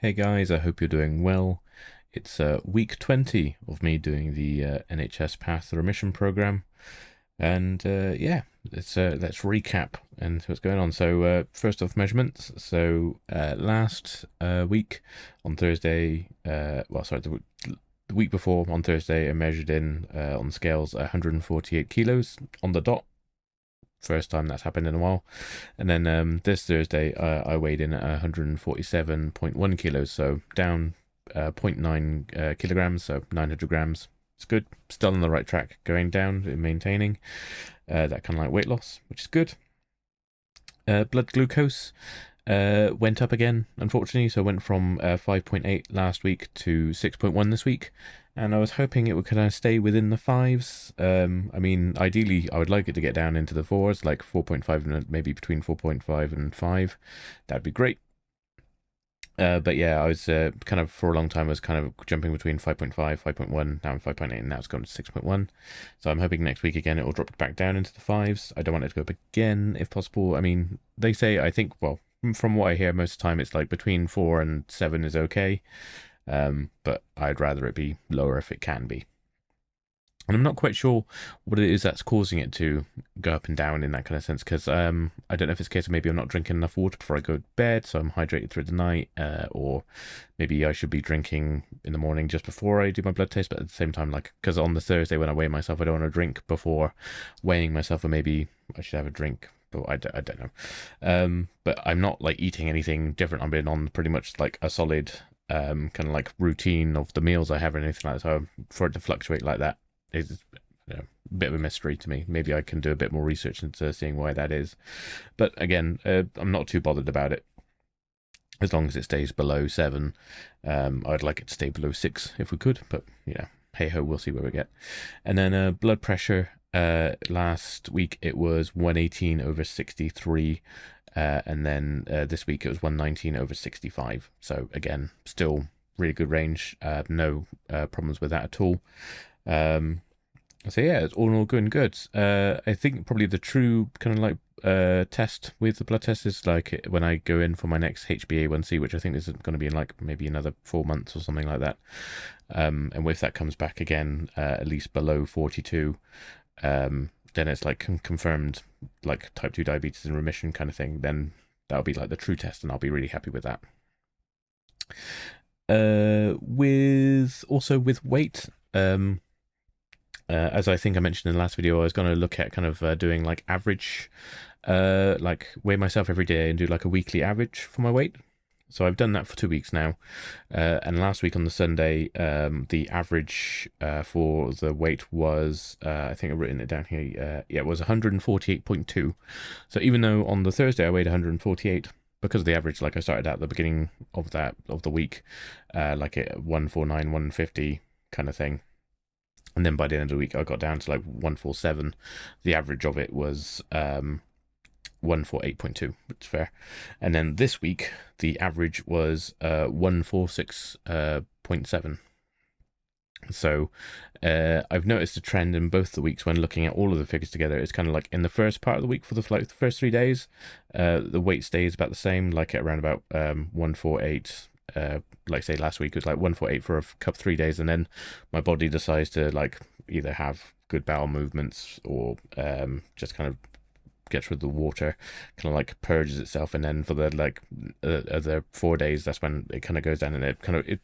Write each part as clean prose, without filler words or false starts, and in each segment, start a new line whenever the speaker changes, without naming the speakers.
Hey guys, I hope you're doing well. It's week 20 of me doing the NHS Path, the Remission Programme. And yeah, let's recap and see what's going on. So, first off, measurements. So, last week on Thursday, the week before on Thursday, I measured in on scales 148 kilos on the dot. First time that's happened in a while. And then this Thursday, I weighed in at 147.1 kilos, so down zero point 0.9 kilograms, so 900 grams. It's good. Still on the right track, going down and maintaining that kind of like weight loss, which is good. Blood glucose went up again, unfortunately. So I went from 5.8 last week to 6.1 this week. And I was hoping it would kind of stay within the fives. I mean, ideally, I would like it to get down into the fours, like 4.5 and maybe between 4.5 and 5. That'd be great. But yeah, I was kind of, for a long time, I was kind of jumping between 5.5, 5.1, now I'm 5.8, and now it's gone to 6.1. So I'm hoping next week again it will drop back down into the fives. I don't want it to go up again if possible. I mean, they say, I think, well, from what I hear most of the time, it's like between 4 and 7 is okay. But I'd rather it be lower if it can be. And I'm not quite sure what it is that's causing it to go up and down in that kind of sense, because I don't know if it's a case of maybe I'm not drinking enough water before I go to bed, so I'm hydrated through the night, or maybe I should be drinking in the morning just before I do my blood test, but at the same time, like, because on the Thursday when I weigh myself, I don't want to drink before weighing myself, or maybe I should have a drink, but I don't know. But I'm not like eating anything different. I've been on pretty much like a solid kind of like routine of the meals I have or anything like that, so for it to fluctuate like that is a bit of a mystery to me. Maybe I can do a bit more research into seeing why that is. But again, I'm not too bothered about it. As long as it stays below 7, I'd like it to stay below 6 if we could. But, hey ho, we'll see where we get. And then blood pressure. Last week it was 118/63. And then this week it was 119/65. So again, still really good range. No problems with that at all. So yeah, it's all good and good. I think probably the true kind of like test with the blood test is like when I go in for my next HbA1c, which I think is going to be in like maybe another 4 months or something like that. And if that comes back again, at least below 42, then it's like confirmed like type 2 diabetes in remission kind of thing. Then that'll be like the true test, and I'll be really happy with that. With weight, as I think I mentioned in the last video, I was going to look at kind of doing like average, like weigh myself every day and do like a weekly average for my weight. So I've done that for 2 weeks now. And last week on the Sunday, the average for the weight was, I think I've written it down here. Yeah, it was 148.2. So even though on the Thursday I weighed 148, because of the average, like I started at the beginning of the week, like at 149, 150 kind of thing. And then by the end of the week, I got down to like 147. The average of it was 148.2, which is fair. And then this week, the average was 146.7. So I've noticed a trend in both the weeks when looking at all of the figures together. It's kind of like in the first part of the week for the first 3 days, the weight stays about the same, like at around about 148. Like say last week it was like 148 for a couple 3 days, and then my body decides to like either have good bowel movements or just kind of gets rid of the water, kind of like purges itself, and then for the like other 4 days, that's when it kind of goes down, and it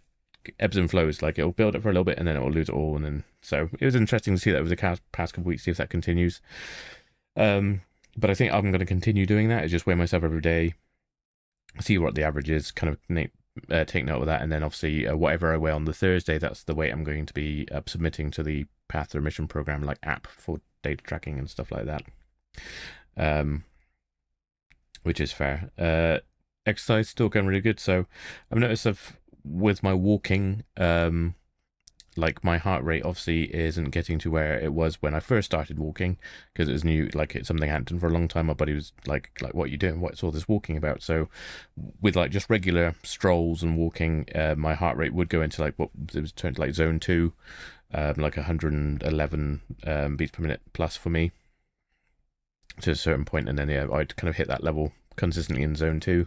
ebbs and flows. Like it'll build up for a little bit and then it'll lose it all, and then so it was interesting to see that over the past couple of weeks, see if that continues. But I think I'm going to continue doing that. Is just weigh myself every day, see what the average is, kind of take note of that, and then obviously whatever I weigh on the Thursday, that's the weight I'm going to be submitting to the Path Remission Programme like app for data tracking and stuff like that, which is fair. Exercise still going really good. So I've noticed with my walking, like my heart rate obviously isn't getting to where it was when I first started walking, because it was new, like it's something I hadn't done for a long time. My body was like what are you doing, what's all this walking about? So with like just regular strolls and walking, my heart rate would go into like what it was turned to like zone 2, like 111 beats per minute plus for me to a certain point, and then yeah, I'd kind of hit that level consistently in zone 2.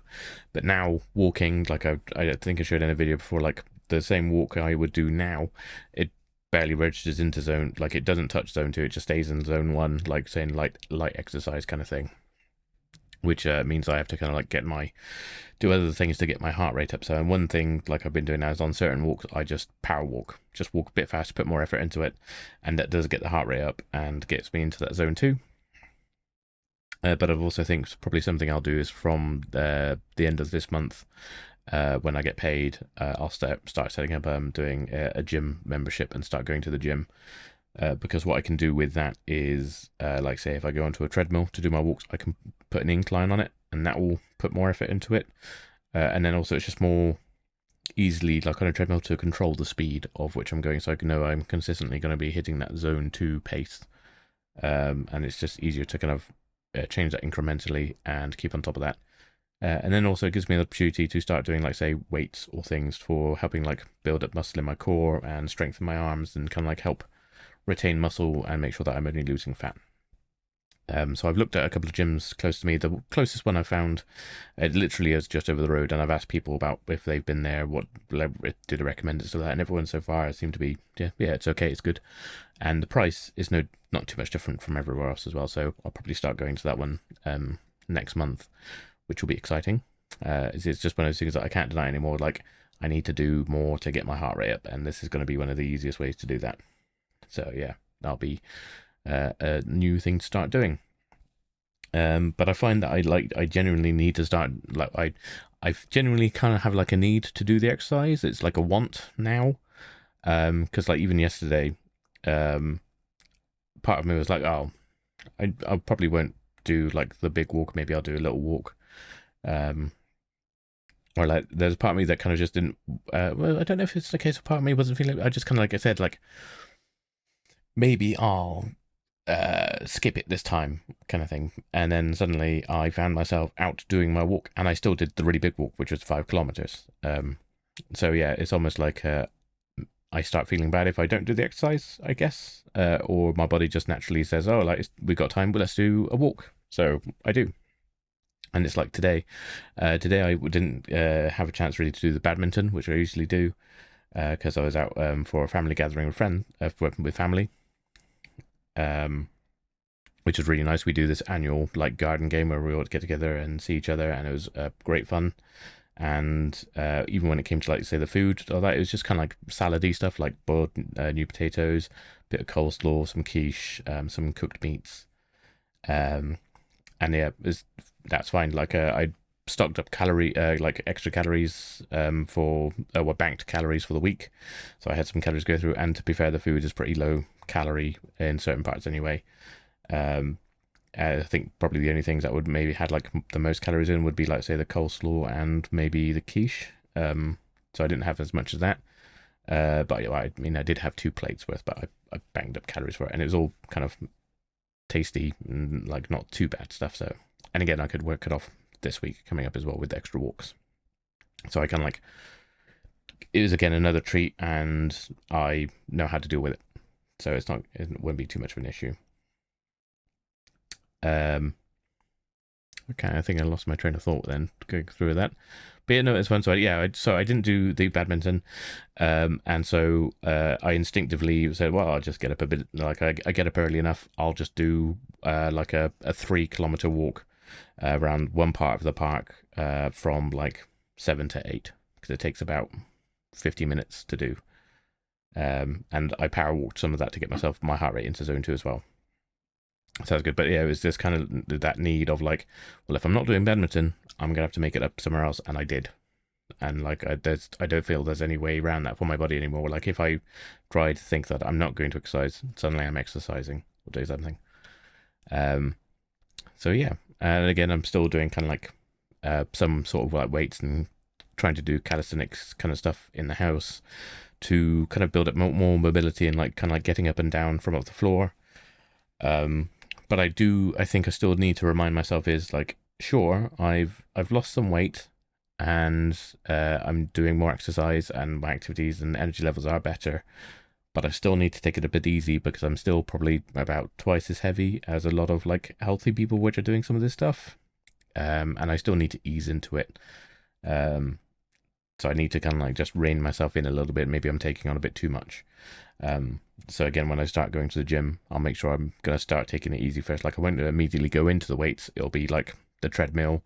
But now walking, like I think I showed in a video before, like the same walk I would do now, it barely registers into zone, like it doesn't touch zone 2, it just stays in zone 1, like saying light exercise kind of thing, which means I have to kind of like do other things to get my heart rate up. So, and one thing like I've been doing now is on certain walks I just power walk, just walk a bit fast, put more effort into it, and that does get the heart rate up and gets me into that zone 2. But I've also think probably something I'll do is from the end of this month, when I get paid, I'll start setting up doing a gym membership and start going to the gym. Because what I can do with that is, like say if I go onto a treadmill to do my walks, I can put an incline on it, and that will put more effort into it. And then also it's just more easily, like on a treadmill, to control the speed of which I'm going, so I can know I'm consistently going to be hitting that zone 2 pace. And it's just easier to kind of change that incrementally and keep on top of that. And then also it gives me the opportunity to start doing, like say, weights or things for helping like build up muscle in my core and strengthen my arms and kind of like help retain muscle and make sure that I'm only losing fat. So I've looked at a couple of gyms close to me. The closest one I found, it literally is just over the road, and I've asked people about if they've been there, what do they recommend it, so that, and everyone so far seemed to be, yeah, it's okay, it's good, and the price is not too much different from everywhere else as well. So I'll probably start going to that one next month, which will be exciting. It's just one of those things that I can't deny anymore. Like I need to do more to get my heart rate up, and this is going to be one of the easiest ways to do that. So yeah, that'll be a new thing to start doing. But I find that I genuinely need to start, like I genuinely kind of have like a need to do the exercise. It's like a want now. Because like even yesterday, part of me was like, oh, I probably won't do like the big walk. Maybe I'll do a little walk. Or like there's a part of me that kind of just didn't. Well, I don't know if it's the case of part of me wasn't feeling. I just kind of, like I said, like maybe I'll skip it this time kind of thing. And then suddenly I found myself out doing my walk, and I still did the really big walk, which was 5 kilometers. So yeah, it's almost like I start feeling bad if I don't do the exercise, I guess, or my body just naturally says, oh, like we've got time, but let's do a walk. So I do. And it's like today I didn't have a chance really to do the badminton, which I usually do, because I was out for a family gathering with family, which was really nice. We do this annual like garden game where we all get together and see each other, and it was great fun. And even when it came to like say the food or that, it was just kind of like salady stuff, like boiled new potatoes, bit of coleslaw, some quiche, some cooked meats, and yeah, that's fine. Like I stocked up like extra calories for banked calories for the week, so I had some calories to go through. And to be fair, the food is pretty low calorie in certain parts anyway. I think probably the only things that would maybe had like the most calories in would be like say the coleslaw and maybe the quiche. So I didn't have as much as that. But I mean, I did have 2 plates worth, but I banged up calories for it, and it was all kind of tasty and like not too bad stuff. So, and again, I could work it off this week coming up as well with the extra walks. So I kind of like, it was again another treat, and I know how to deal with it. So it won't be too much of an issue. Okay, I think I lost my train of thought then going through that. But yeah, no, it's fun. So I didn't do the badminton, and so I instinctively said, well, I'll just get up a bit. Like I get up early enough, I'll just do like a 3-kilometer walk around one part of the park from like 7 to 8, because it takes about 50 minutes to do. And I power walked some of that to get my heart rate into zone 2 as well. Sounds good. But yeah, it was this kind of that need of like, well, if I'm not doing badminton, I'm gonna have to make it up somewhere else, and I did. And like I don't feel there's any way around that for my body anymore. Like if I try to think that I'm not going to exercise, suddenly I'm exercising or do something. So yeah, and again, I'm still doing kind of like some sort of like weights and trying to do calisthenics kind of stuff in the house to kind of build up more mobility and like kind of like getting up and down from off the floor. But I think I still need to remind myself is like, sure, I've lost some weight, and I'm doing more exercise, and my activities and energy levels are better, but I still need to take it a bit easy, because I'm still probably about twice as heavy as a lot of like healthy people which are doing some of this stuff. and I still need to ease into it. So I need to kind of like just rein myself in a little bit. Maybe I'm taking on a bit too much. So again, when I start going to the gym, I'll make sure I'm going to start taking it easy first. Like I won't immediately go into the weights. It'll be like the treadmill,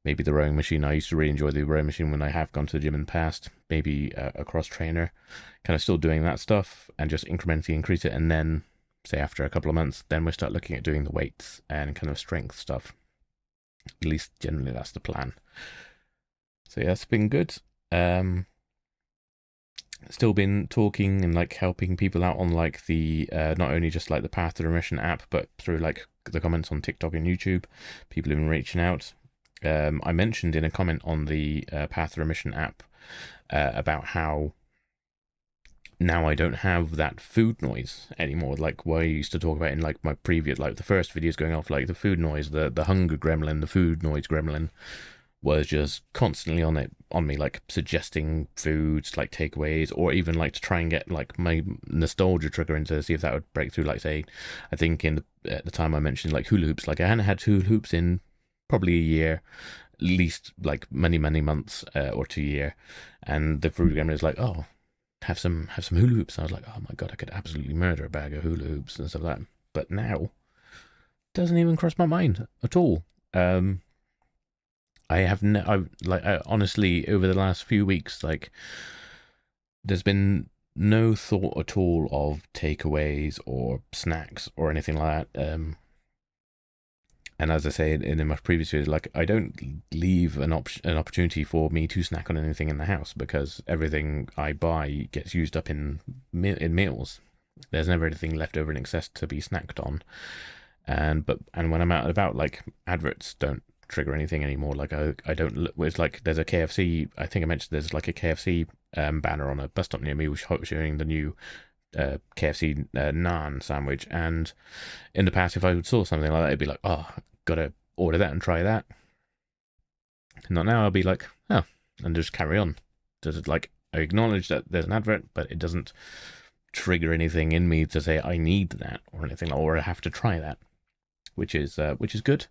maybe the rowing machine. I used to really enjoy the rowing machine when I have gone to the gym in the past. Maybe a cross trainer, kind of still doing that stuff and just incrementally increase it. And then say after a couple of months, then we start looking at doing the weights and kind of strength stuff. At least generally that's the plan. So yeah, it's been good. Still been talking and like helping people out on like the not only just like the Path to Remission app, but through like the comments on TikTok and YouTube. People have been reaching out. I mentioned in a comment on the Path to Remission app about how now I don't have that food noise anymore, like what I used to talk about in like my previous, like the first videos going off, like the food noise, the hunger gremlin, the food noise gremlin was just constantly on me, like suggesting foods, like takeaways, or even like to try and get like my nostalgia trigger in to see if that would break through. Like say, I think at the time I mentioned like hula hoops, like I hadn't had hula hoops in probably a year, at least like many months or 2 year, and the food gremlin is like, oh, have some hula hoops. And I was like, oh my god, I could absolutely murder a bag of hula hoops and stuff like that. But now, it doesn't even cross my mind at all. I have honestly over the last few weeks, like there's been no thought at all of takeaways or snacks or anything like that. And as I say in my previous videos, like I don't leave an opportunity for me to snack on anything in the house because everything I buy gets used up in meals. There's never anything left over in excess to be snacked on. And when I'm out and about, like adverts don't trigger anything anymore. Like I don't look. It's like there's a KFC. I think I mentioned there's like a KFC banner on a bus stop near me, which showing the new KFC naan sandwich. And in the past, if I saw something like that, it'd be like, oh, gotta order that and try that. Not now. I'll be like, oh, and just carry on. Just like I acknowledge that there's an advert, but it doesn't trigger anything in me to say I need that or anything, or I have to try that, which is good.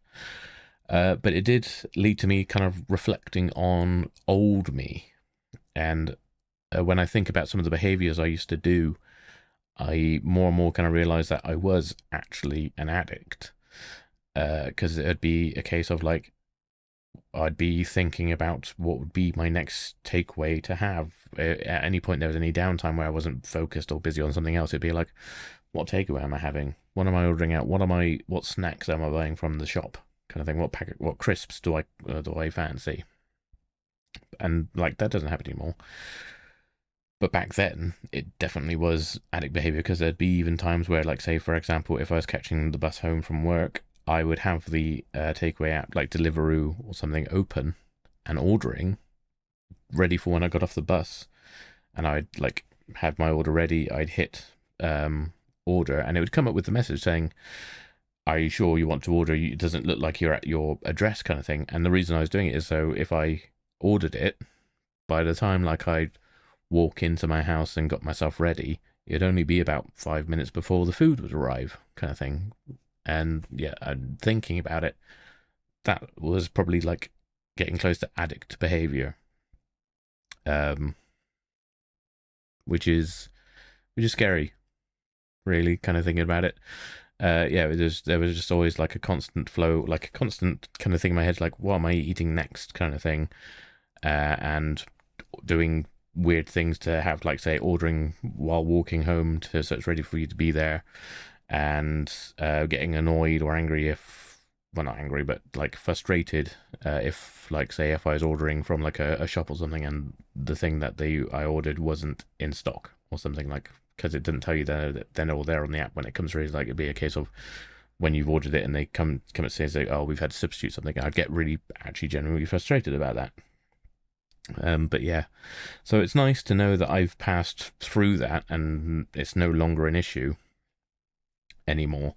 But it did lead to me kind of reflecting on old me. And when I think about some of the behaviors I used to do, I more and more kind of realized that I was actually an addict. Because it'd be a case of like, I'd be thinking about what would be my next takeaway to have. At any point there was any downtime where I wasn't focused or busy on something else, it'd be like, what takeaway am I having? What am I ordering out? What snacks am I buying from the shop? Kind of thing. What crisps do I fancy? And like that doesn't happen anymore. But back then, it definitely was addict behavior because there'd be even times where, like, say for example, if I was catching the bus home from work, I would have the takeaway app like Deliveroo or something open and ordering, ready for when I got off the bus, and I'd like have my order ready. I'd hit order, and it would come up with the message saying, are you sure you want to order? It doesn't look like you're at your address, kind of thing. And the reason I was doing it is so if I ordered it, by the time like I'd walk into my house and got myself ready, it'd only be about 5 minutes before the food would arrive, kind of thing. And yeah, I'm thinking about it, that was probably like getting close to addict behavior, which is scary, really, kind of thinking about it. Yeah, there was just always like a constant flow, like a constant kind of thing in my head, like what am I eating next, kind of thing, and doing weird things to have, like say ordering while walking home so it's ready for you to be there, and getting annoyed or angry if, well not angry but like frustrated if like say if I was ordering from like a shop or something and the thing that I ordered wasn't in stock or something, like because it didn't tell you that they're all there on the app when it comes through. It's like it'd be a case of when you've ordered it and they come and say, oh, we've had to substitute something. I'd get really actually genuinely frustrated about that. But yeah, so it's nice to know that I've passed through that and it's no longer an issue anymore.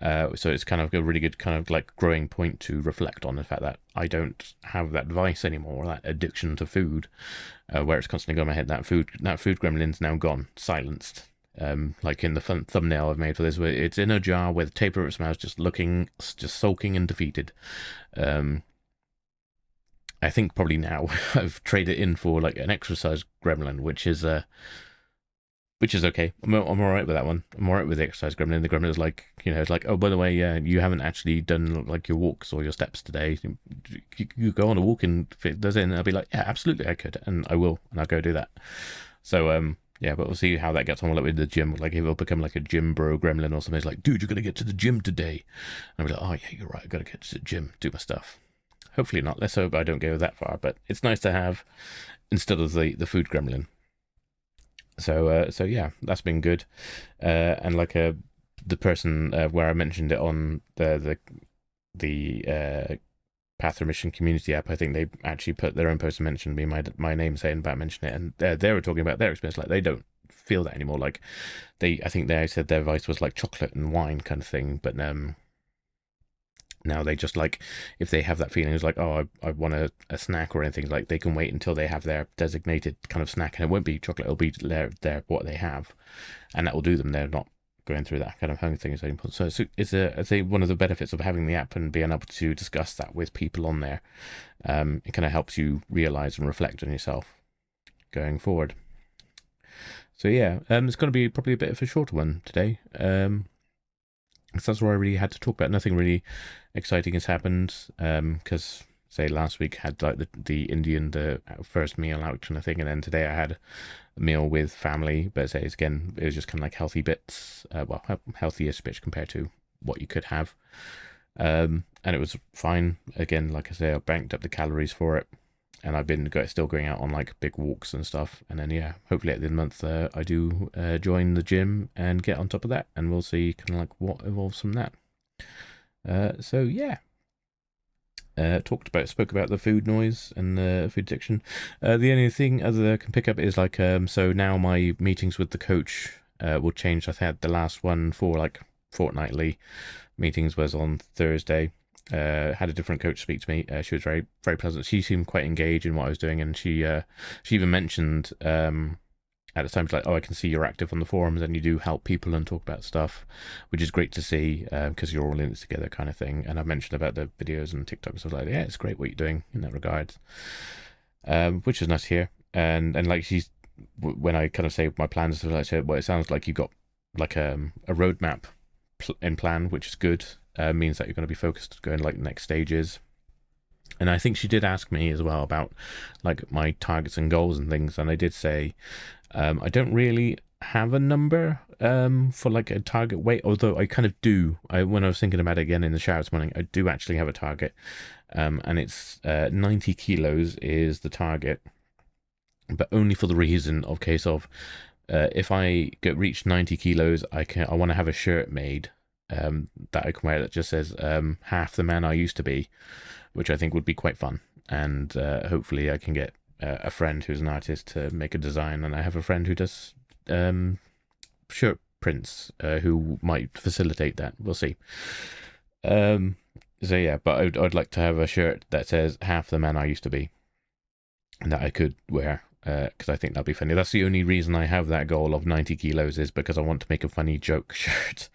So it's kind of a really good kind of like growing point to reflect on the fact that I don't have that vice anymore, that addiction to food, where it's constantly going in my head. That food gremlin's now gone, silenced. Like in the thumbnail I've made for this, where it's in a jar with tape over its mouth, just sulking and defeated. I think probably now I've traded in for like an exercise gremlin, which is okay. I'm all right with that one. I'm all right with the exercise gremlin. The gremlin is like, it's like, oh, by the way, you haven't actually done like your walks or your steps today. You go on a walk and if it does it, and I'll be like, yeah, absolutely, I could, and I will, and I'll go do that. So, yeah, but we'll see how that gets on like with the gym. Like, if it'll become like a gym bro gremlin or something. It's like, dude, you're gonna get to the gym today. And I'll be like, oh yeah, you're right. I gotta get to the gym, do my stuff. Hopefully not. Let's hope I don't go that far. But it's nice to have instead of the food gremlin. So yeah, that's been good. And like the person where I mentioned it on the Path Remission community app, I think they actually put their own post and mentioned me my name saying about mentioning it, and they were talking about their experience. Like, they don't feel that anymore. Like, I think they said their advice was like chocolate and wine kind of thing, but now they just like, if they have that feeling, it's like, oh, I want a snack or anything, like they can wait until they have their designated kind of snack, and it won't be chocolate, it'll be their what they have, and that will do them. They're not going through that kind of hunger thing. So it's one of the benefits of having the app and being able to discuss that with people on there. It kind of helps you realize and reflect on yourself going forward. So yeah, it's going to be probably a bit of a shorter one today. So that's what I really had to talk about. Nothing really exciting has happened, because say last week had like the Indian, the first meal out kind of thing, and then today I had a meal with family. But say it's again, it was just kind of like healthy bits, well, healthiest bits compared to what you could have, and it was fine. Again, like I say, I banked up the calories for it, and I've been still going out on like big walks and stuff. And then yeah, hopefully at the end of the month I do join the gym and get on top of that, and we'll see kind of like what evolves from that. So yeah, spoke about the food noise and the food addiction. The only thing other I can pick up is like, so now my meetings with the coach will change. I had the last one for like fortnightly meetings was on Thursday. Had a different coach speak to me. She was very, very pleasant. She seemed quite engaged in what I was doing, and she even mentioned at the time, she's like, "Oh, I can see you're active on the forums and you do help people and talk about stuff, which is great to see, because you're all in it together, kind of thing." And I mentioned about the videos and TikTok, so I was like, "Yeah, it's great what you're doing in that regard," which is nice to hear. And like when I kind of say my plans, I said, well, it sounds like you got like a roadmap in plan, which is good. Means that you're going to be focused going like next stages. And I think she did ask me as well about like my targets and goals and things, and I did say I don't really have a number for like a target weight, although I kind of do. When I was thinking about it again in the shower this morning, I do actually have a target, and it's 90 kilos is the target, but only for the reason of case of if I reach 90 kilos, I want to have a shirt made that I can wear that just says half the man I used to be, which I think would be quite fun. And hopefully I can get a friend who's an artist to make a design, and I have a friend who does shirt prints who might facilitate that. We'll see. So yeah, but I'd like to have a shirt that says half the man I used to be, and that I could wear, because I think that'd be funny. That's the only reason I have that goal of 90 kilos is because I want to make a funny joke shirt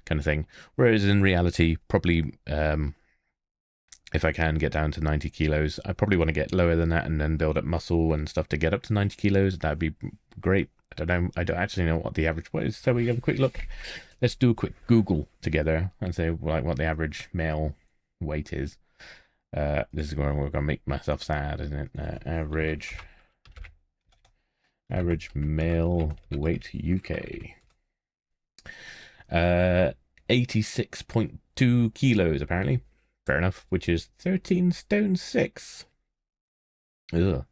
kind of thing. Whereas in reality, probably if I can get down to 90 kilos, I probably want to get lower than that and then build up muscle and stuff to get up to 90 kilos. That'd be great. I don't know. I don't actually know what the average weight is. So we have a quick look. Let's do a quick Google together and say like what the average male weight is. This is where we're going to make myself sad, isn't it? Average male weight UK. 86.2 kilos apparently. Fair enough, which is 13 stone 6. Ugh.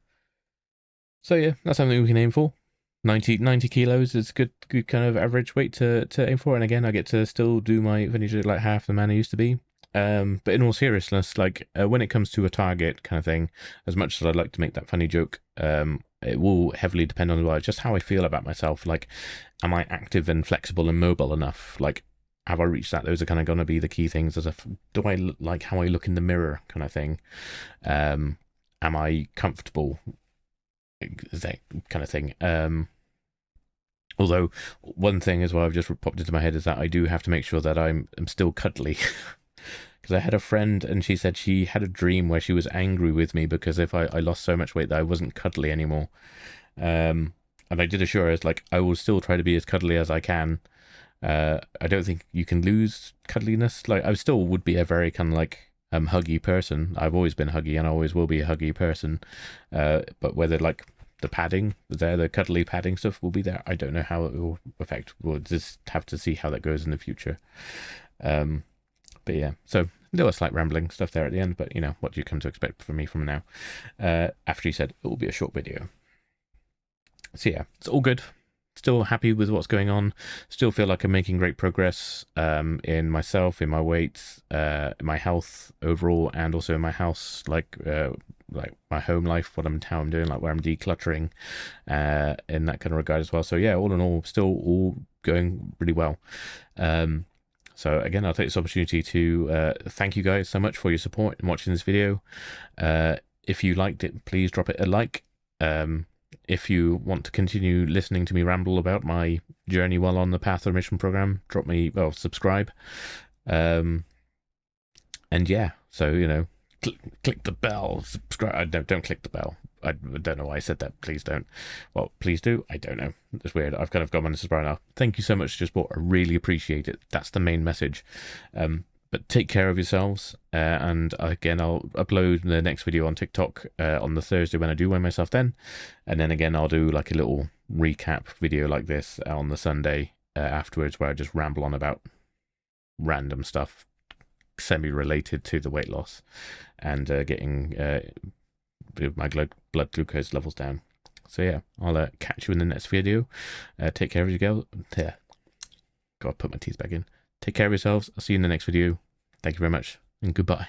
So yeah, that's something we can aim for. 90 kilos is good kind of average weight to aim for. And again, I get to still do my finish like half the man I used to be. But in all seriousness, like when it comes to a target kind of thing, as much as I'd like to make that funny joke, it will heavily depend on just how I feel about myself. Like, am I active and flexible and mobile enough? Like, have I reached that? Those are kind of going to be the key things. Do I like how I look in the mirror kind of thing? Am I comfortable? That kind of thing. Although one thing as well I've just popped into my head is that I do have to make sure that I'm still cuddly. because I had a friend and she said she had a dream where she was angry with me because if I lost so much weight that I wasn't cuddly anymore. And I did assure her, like, I will still try to be as cuddly as I can. I don't think you can lose cuddliness. Like, I still would be a very kind of like huggy person. I've always been huggy and I always will be a huggy person. But whether like the padding there, the cuddly padding stuff will be there, I don't know how it will affect. We'll just have to see how that goes in the future. But yeah, so there was slight rambling stuff there at the end, but you know, what do you come to expect from me from now? After he said it will be a short video. So yeah, it's all good. Still happy with what's going on. Still feel like I'm making great progress in myself, in my weight, my health overall, and also in my house, like my home life, how I'm doing, like where I'm decluttering, in that kind of regard as well. So yeah, all in all, still all going really well. So again, I'll take this opportunity to thank you guys so much for your support in watching this video. If you liked it, please drop it a like. If you want to continue listening to me ramble about my journey while on the Path Remission Programme, subscribe. And yeah, so, you know, click the bell, subscribe. Don't click the bell. I don't know why I said that. Please don't. Well, please do. I don't know. It's weird. I've kind of got my subscribe now. Thank you so much for your support. I really appreciate it. That's the main message. But take care of yourselves. And again, I'll upload the next video on TikTok on the Thursday when I do weigh myself then. And then again, I'll do like a little recap video like this on the Sunday afterwards, where I just ramble on about random stuff semi-related to the weight loss and getting my blood glucose levels down. So yeah, I'll catch you in the next video. Take care of you girls. There. Gotta put my teeth back in. Take care of yourselves. I'll see you in the next video. Thank you very much, and goodbye.